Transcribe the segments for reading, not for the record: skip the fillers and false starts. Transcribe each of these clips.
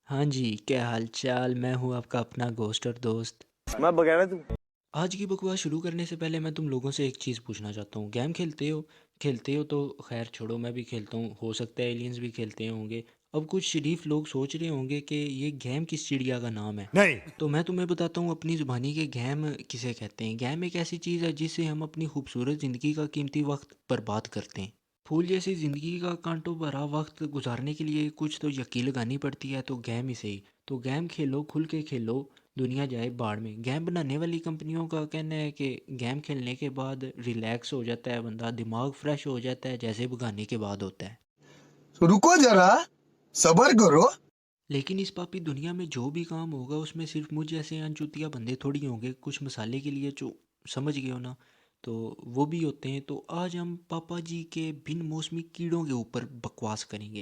हाँ जी, क्या हाल-चाल? मैं हूँ आपका अपना घोस्ट और दोस्त। मैं बगैर तू आज की बकवास शुरू करने से पहले मैं तुम लोगों से एक चीज़ पूछना चाहता हूँ। गेम खेलते हो? खेलते हो तो खैर छोड़ो, मैं भी खेलता हूँ। हो सकता है एलियंस भी खेलते होंगे। अब कुछ शरीफ लोग सोच रहे होंगे कि ये गेम किस चिड़िया का नाम है। नहीं। तो मैं तुम्हें बताता हूँ अपनी ज़ुबानी के गेम किसे कहते हैं। गेम एक ऐसी चीज़ है जिससे हम अपनी खूबसूरत ज़िंदगी का कीमती वक्त बर्बाद करते हैं। फूल जैसी ज़िंदगी का कांटों भरा वक्त गुजारने के लिए कुछ तो यकीन लगानी पड़ती है, तो गेम ही सही। तो गेम खेलो, खुल के खेलो, दुनिया जाए बाढ़ में। गेम बनाने वाली कंपनियों का कहना है कि गेम खेलने के बाद रिलैक्स हो जाता है बंदा, दिमाग फ्रेश हो जाता है जैसे भगाने के बाद होता है। रुको जरा, सबर करो। लेकिन इस पापी दुनिया में जो भी काम होगा उसमें सिर्फ मुझ जैसे अनचुतिया बंदे थोड़ी होंगे, कुछ मसाले के लिए जो समझ गए हो ना, तो वो भी होते हैं। तो आज हम पापा जी के बिन मौसमी कीड़ों के ऊपर बकवास करेंगे।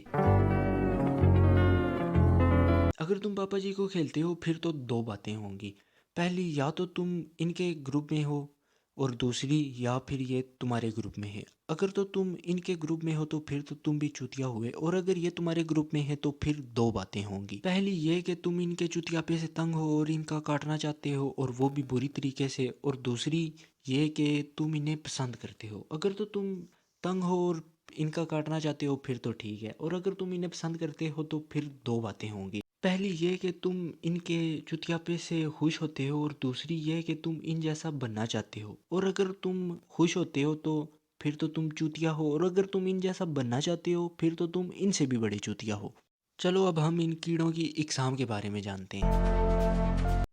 अगर तुम पापा जी को खेलते हो फिर तो दो बातें होंगी। पहली, या तो तुम इनके ग्रुप में हो, और दूसरी, या फिर ये तुम्हारे ग्रुप में है। अगर तो तुम इनके ग्रुप में हो तो फिर तो तुम भी चुतिया हुए, और अगर ये तुम्हारे ग्रुप में है तो फिर दो बातें होंगी। पहली ये कि तुम इनके चुतियापे से तंग हो और इनका काटना चाहते हो, और वो भी बुरी तरीके से। और दूसरी ये कि तुम इन्हें पसंद करते हो। अगर तो तुम तंग हो और इनका काटना चाहते हो फिर तो ठीक है, और अगर तुम इन्हें पसंद करते हो तो फिर दो बातें होंगी। पहली ये कि तुम इनके चुतियापे से खुश होते हो, और दूसरी ये कि तुम इन जैसा बनना चाहते हो। और अगर तुम खुश होते हो तो फिर तो तुम चूतिया हो, और अगर तुम इन जैसा बनना चाहते हो फिर तो तुम इनसे भी बड़े चूतिया हो। चलो अब हम इन कीड़ों की इकसाम के बारे में जानते हैं।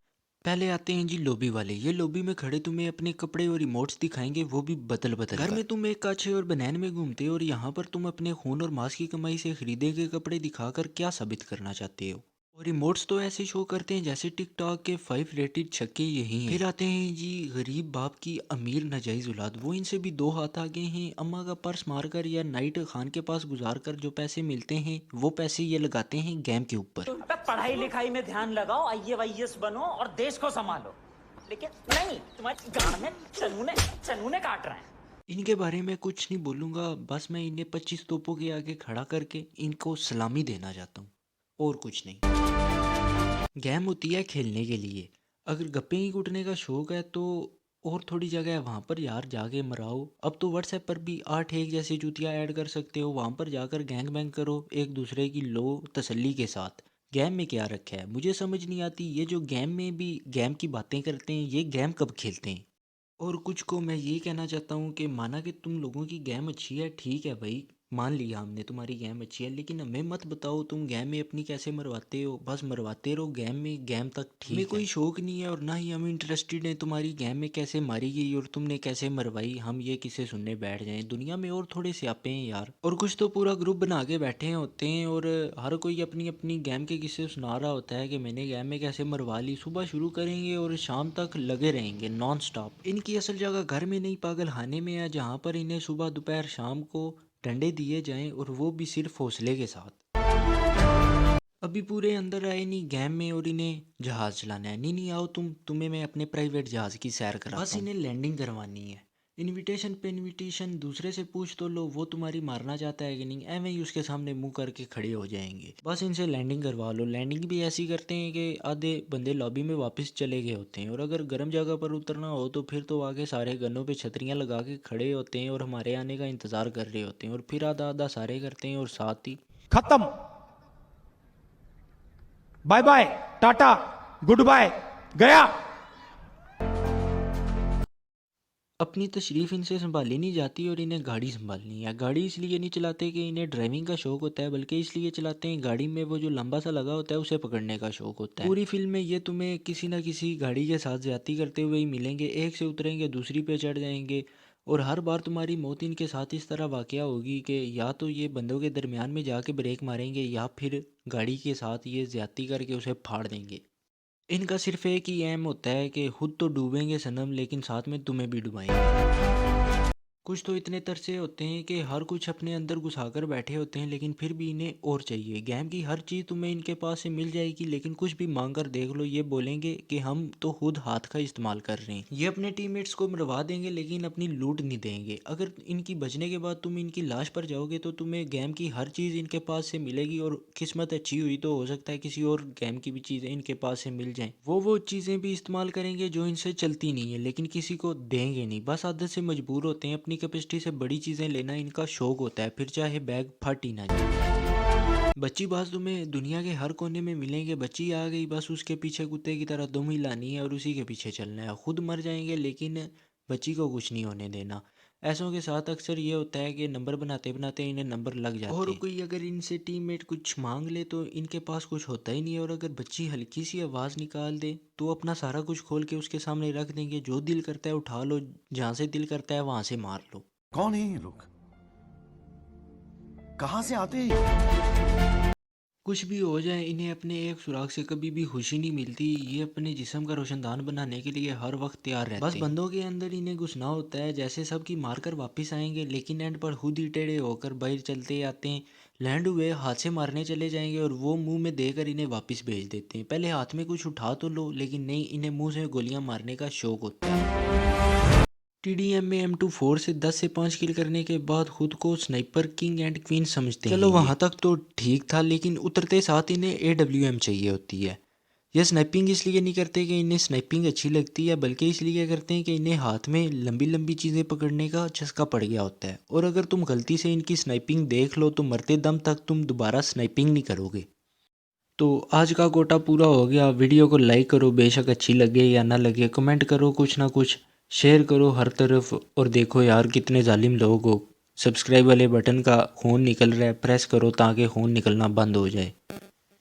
पहले आते हैं जी लॉबी वाले। ये लॉबी में खड़े तुम्हें अपने कपड़े और इमोट्स दिखाएंगे, वो भी बदल बदल घर में तुम एक काछे और बनैन में घूमते हो, और यहाँ पर तुम अपने खून और मांस की कमाई से खरीदे गए कपड़े दिखाकर क्या साबित करना चाहते हो। और इमोट्स तो ऐसे शो करते हैं जैसे टिकटॉक के 5 रेटेड छक्के यही हैं। फिर आते हैं जी गरीब बाप की अमीर नाजायज औलाद। वो इनसे भी दो हाथ आगे हैं। अम्मा का पर्स मारकर या नाइट खान के पास गुजार कर जो पैसे मिलते हैं वो पैसे ये लगाते हैं गेम के ऊपर। पे पढ़ाई लिखाई में ध्यान लगाओ, आईएएस बनो और देश को संभालो। लेकिन नहीं, तुम्हारी गांड में चनूने चनूने काट रहे हैं। इनके बारे में कुछ नहीं बोलूँगा, बस मैं इन्हें 25 तोपों के आगे खड़ा करके इनको सलामी देना चाहता हूँ, और कुछ नहीं। गेम होती है खेलने के लिए। अगर गप्पे ही कूटने का शौक है तो और थोड़ी जगह है वहाँ पर यार जाके मराओ। अब तो व्हाट्सएप पर भी 8 एक जैसे जूतियाँ ऐड कर सकते हो, वहाँ पर जाकर गैंग बैंग करो एक दूसरे की लो तसल्ली के साथ। गेम में क्या रखा है मुझे समझ नहीं आती। ये जो गेम में भी गेम की बातें करते हैं, ये गेम कब खेलते हैं। और कुछ को मैं ये कहना चाहता हूँ कि माना कि तुम लोगों की गेम अच्छी है, ठीक है भाई, मान लिया हमने तुम्हारी गेम अच्छी है, लेकिन हमें मत बताओ तुम गेम में अपनी कैसे मरवाते हो। बस मरवाते रहो गेम में, गेम तक ठीक हमें कोई शौक नहीं है, और ना ही हम इंटरेस्टेड हैं तुम्हारी गेम में कैसे मारी गई और तुमने कैसे मरवाई। हम ये किसे सुनने बैठ जाएं, दुनिया में और थोड़े स्यापे हैं यार। और कुछ तो पूरा ग्रुप बना के बैठे होते हैं, और हर कोई अपनी अपनी गेम के किस्से सुना रहा होता है कि मैंने गेम में कैसे मरवा ली। सुबह शुरू करेंगे और शाम तक लगे रहेंगे नॉन स्टॉप। इनकी असल जगह घर में नहीं पागल खाने में है, जहाँ पर इन्हें सुबह दोपहर शाम को डंडे दिए जाएं, और वो भी सिर्फ हौसले के साथ। अभी पूरे अंदर आए नहीं गेम में, और इन्हें जहाज़ चलाना है। नहीं नहीं आओ तुम्हें मैं अपने प्राइवेट जहाज़ की सैर कराता बस हूँ। इन्हें लैंडिंग करवानी है। इनविटेशन पे इनविटेशन दूसरे से पूछ तो लो, वो तुम्हारी मारना चाहता है कि नहीं, एवं ही उसके सामने मुंह करके खड़े हो जाएंगे। बस इनसे लैंडिंग करवा लो। लैंडिंग भी ऐसी करते हैं कि आधे बंदे लॉबी में वापस चले गए होते हैं, और अगर गर्म जगह पर उतरना हो तो फिर तो आगे सारे गन्नों पे छतरियाँ लगा के खड़े होते हैं और हमारे आने का इंतज़ार कर रहे होते हैं, और फिर आधा आधा सारे करते हैं, और साथ ही खत्म, बाय बाय, टाटा, गुड बाय, गया। अपनी तशरीफ़ इनसे संभाली नहीं जाती, और इन्हें गाड़ी संभालनी है। गाड़ी इसलिए नहीं चलाते कि इन्हें ड्राइविंग का शौक होता है, बल्कि इसलिए चलाते हैं गाड़ी में वो जो लंबा सा लगा होता है उसे पकड़ने का शौक होता है। पूरी फिल्म में ये तुम्हें किसी ना किसी गाड़ी के साथ ज्यादती करते हुए ही मिलेंगे। एक से उतरेंगे दूसरी पे चढ़ जाएंगे, और हर बार तुम्हारी मौत इनके साथ इस तरह वाकया होगी कि या तो ये बंदों के दरमियान में जाके ब्रेक मारेंगे, या फिर गाड़ी के साथ ये ज्यादती करके उसे फाड़ देंगे। इनका सिर्फ एक ही एम होता है कि खुद तो डूबेंगे सनम, लेकिन साथ में तुम्हें भी डुबाएंगे। कुछ तो इतने तरसे होते हैं कि हर कुछ अपने अंदर घुसाकर बैठे होते हैं, लेकिन फिर भी इन्हें और चाहिए। गेम की हर चीज़ तुम्हें इनके पास से मिल जाएगी, लेकिन कुछ भी मांग कर देख लो, ये बोलेंगे कि हम तो खुद हाथ का इस्तेमाल कर रहे हैं। ये अपने टीममेट्स को मरवा देंगे, लेकिन अपनी लूट नहीं देंगे। अगर इनकी बचने के बाद तुम इनकी लाश पर जाओगे तो तुम्हें गेम की हर चीज़ इनके पास से मिलेगी, और किस्मत अच्छी हुई तो हो सकता है किसी और गेम की भी चीज़ें इनके पास से मिल जाएं। वो चीज़ें भी इस्तेमाल करेंगे जो इनसे चलती नहीं है, लेकिन किसी को देंगे नहीं। बस आदत से मजबूर होते हैं, अपनी कैपेसिटी से बड़ी चीज़ें लेना इनका शौक होता है, फिर चाहे बैग फट ही ना जाए। बच्ची बाज तुम्हें दुनिया के हर कोने में मिलेंगे। बच्ची आ गई, बस उसके पीछे कुत्ते की तरह दुम हिलानी है और उसी के पीछे चलना है। खुद मर जाएंगे लेकिन बच्ची को कुछ नहीं होने देना। ऐसों के साथ अक्सर ये होता है कि नंबर बनाते बनाते इन्हें नंबर लग जाते हैं, और कोई अगर इनसे टीममेट कुछ मांग ले तो इनके पास कुछ होता ही नहीं है। और अगर बच्ची हल्की सी आवाज़ निकाल दे तो अपना सारा कुछ खोल के उसके सामने रख देंगे। जो दिल करता है उठा लो, जहाँ से दिल करता है वहाँ से मार लो। कौन है ये लोग? कहां से आते हैं? कुछ भी हो जाए, इन्हें अपने एक सुराग से कभी भी खुशी नहीं मिलती। ये अपने जिस्म का रोशनदान बनाने के लिए हर वक्त तैयार रहते हैं। बस बंदों के अंदर इन्हें घुसना होता है, जैसे सबकी मारकर वापस आएंगे, लेकिन एंड पर खुद ही टेढ़े होकर बाहर चलते आते हैं। लैंड हुए हाथ से मारने चले जाएंगे और वो मुंह में देकर इन्हें वापस भेज देते हैं। पहले हाथ में कुछ उठा तो लो, लेकिन नहीं, इन्हें मुंह से गोलियां मारने का शौक होता है। TDM में M24 से 10 से 5 किल करने के बाद खुद को स्नाइपर किंग एंड क्वीन समझते हैं। चलो वहाँ तक तो ठीक था, लेकिन उतरते साथ इन्हें AWM चाहिए होती है। यह स्नाइपिंग इसलिए नहीं करते कि इन्हें स्नाइपिंग अच्छी लगती है, बल्कि इसलिए करते हैं कि इन्हें हाथ में लंबी लंबी चीज़ें पकड़ने का चस्का पड़ गया होता है। और अगर तुम गलती से इनकी स्नाइपिंग देख लो तो मरते दम तक तुम दोबारा स्नाइपिंग नहीं करोगे। तो आज का कोटा पूरा हो गया। वीडियो को लाइक करो, बेशक अच्छी लगे या ना लगे, कमेंट करो कुछ ना कुछ, शेयर करो हर तरफ। और देखो यार कितने जालिम लोग हो, सब्सक्राइब वाले बटन का खून निकल रहा है, प्रेस करो ताकि खून निकलना बंद हो जाए।